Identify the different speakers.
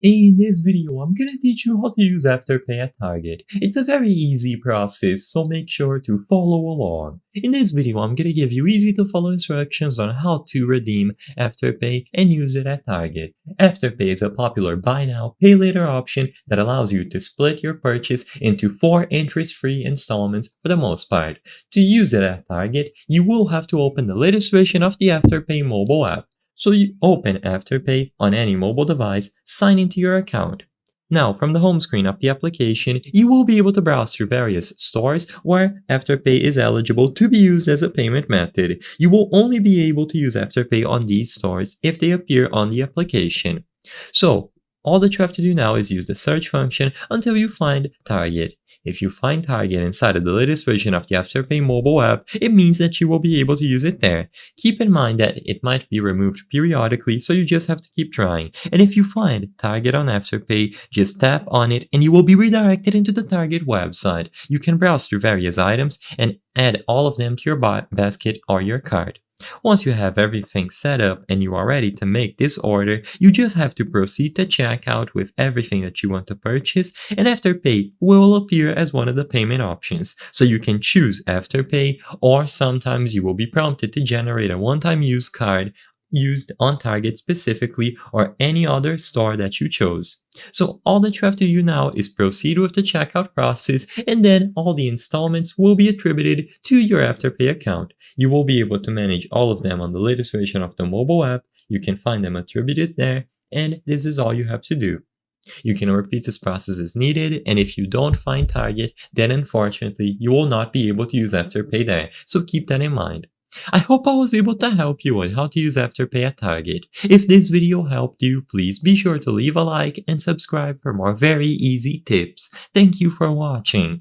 Speaker 1: In this video, I'm gonna teach you how to use Afterpay at Target. It's a very easy process, so make sure to follow along. In this video, I'm gonna give you easy to follow instructions on how to redeem Afterpay and use it at Target. Afterpay is a popular buy now, pay later option that allows you to split your purchase into 4 interest-free installments for the most part. To use it at Target, you will have to open the latest version of the Afterpay mobile app. So you open Afterpay on any mobile device, sign into your account. Now, from the home screen of the application, you will be able to browse through various stores where Afterpay is eligible to be used as a payment method. You will only be able to use Afterpay on these stores if they appear on the application. So, all that you have to do now is use the search function until you find Target. If you find Target inside of the latest version of the Afterpay mobile app, it means that you will be able to use it there. Keep in mind that it might be removed periodically, so you just have to keep trying. And if you find Target on Afterpay, just tap on it and you will be redirected into the Target website. You can browse through various items and add all of them to your basket or your cart. Once you have everything set up and you are ready to make this order, you just have to proceed to checkout with everything that you want to purchase, and Afterpay will appear as one of the payment options. So you can choose Afterpay, or sometimes you will be prompted to generate a one-time use card used on Target specifically or any other store that you chose. So all that you have to do now is proceed with the checkout process, and then all the installments will be attributed to your Afterpay account. You will be able to manage all of them on the latest version of the mobile app. You can find them attributed there, and this is all you have to do. You can repeat this process as needed, and if you don't find Target, then unfortunately you will not be able to use Afterpay there, so keep that in mind. I hope I was able to help you on how to use Afterpay at Target. If this video helped you, please be sure to leave a like and subscribe for more very easy tips. Thank you for watching.